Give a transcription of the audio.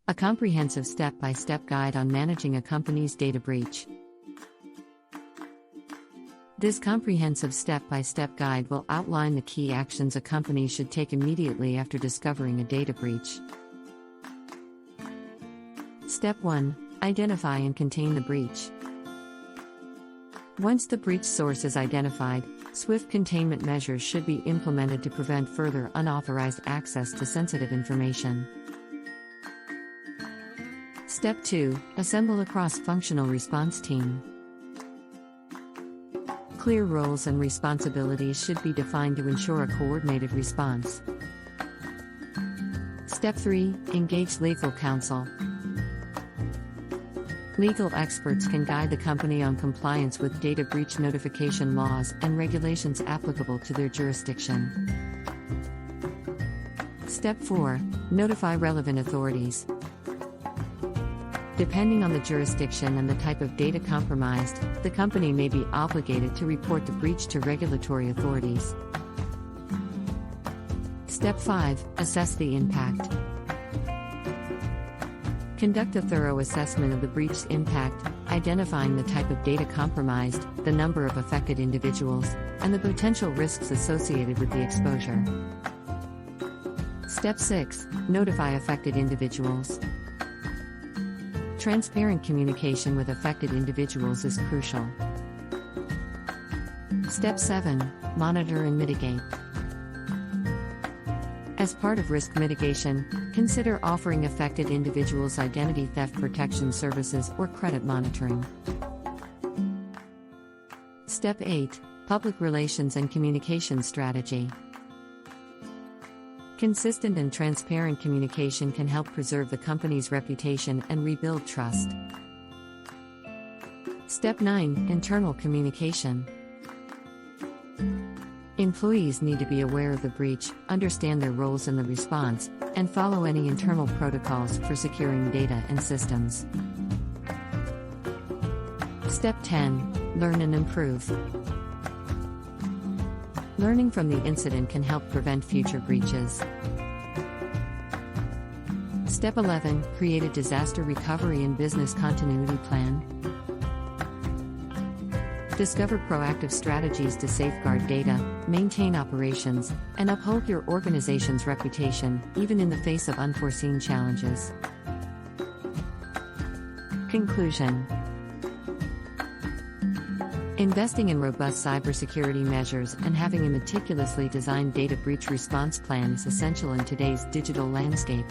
A comprehensive step-by-step guide on managing a company's data breach. This comprehensive step-by-step guide will outline the key actions a company should take immediately after discovering a data breach. Step 1. Identify and contain the breach. Once the breach source is identified, swift containment measures should be implemented to prevent further unauthorized access to sensitive information. Step 2. Assemble a cross-functional response team. Clear roles and responsibilities should be defined to ensure a coordinated response. Step 3. Engage legal counsel. Legal experts can guide the company on compliance with data breach notification laws and regulations applicable to their jurisdiction. Step 4. Notify relevant authorities. Depending on the jurisdiction and the type of data compromised, the company may be obligated to report the breach to regulatory authorities. Step 5. Assess the impact. Conduct a thorough assessment of the breach's impact, identifying the type of data compromised, the number of affected individuals, and the potential risks associated with the exposure. Step 6. Notify affected individuals. Transparent communication with affected individuals is crucial. Step 7. Monitor and mitigate. As part of risk mitigation, consider offering affected individuals identity theft protection services or credit monitoring. Step 8. Public relations and communication strategy. Consistent and transparent communication can help preserve the company's reputation and rebuild trust. Step 9. Internal communication. Employees need to be aware of the breach, understand their roles in the response, and follow any internal protocols for securing data and systems. Step 10. Learn and improve. Learning from the incident can help prevent future breaches. Step 11. Create a disaster recovery and business continuity plan. Discover proactive strategies to safeguard data, maintain operations, and uphold your organization's reputation, even in the face of unforeseen challenges. Conclusion. Investing in robust cybersecurity measures and having a meticulously designed data breach response plan is essential in today's digital landscape.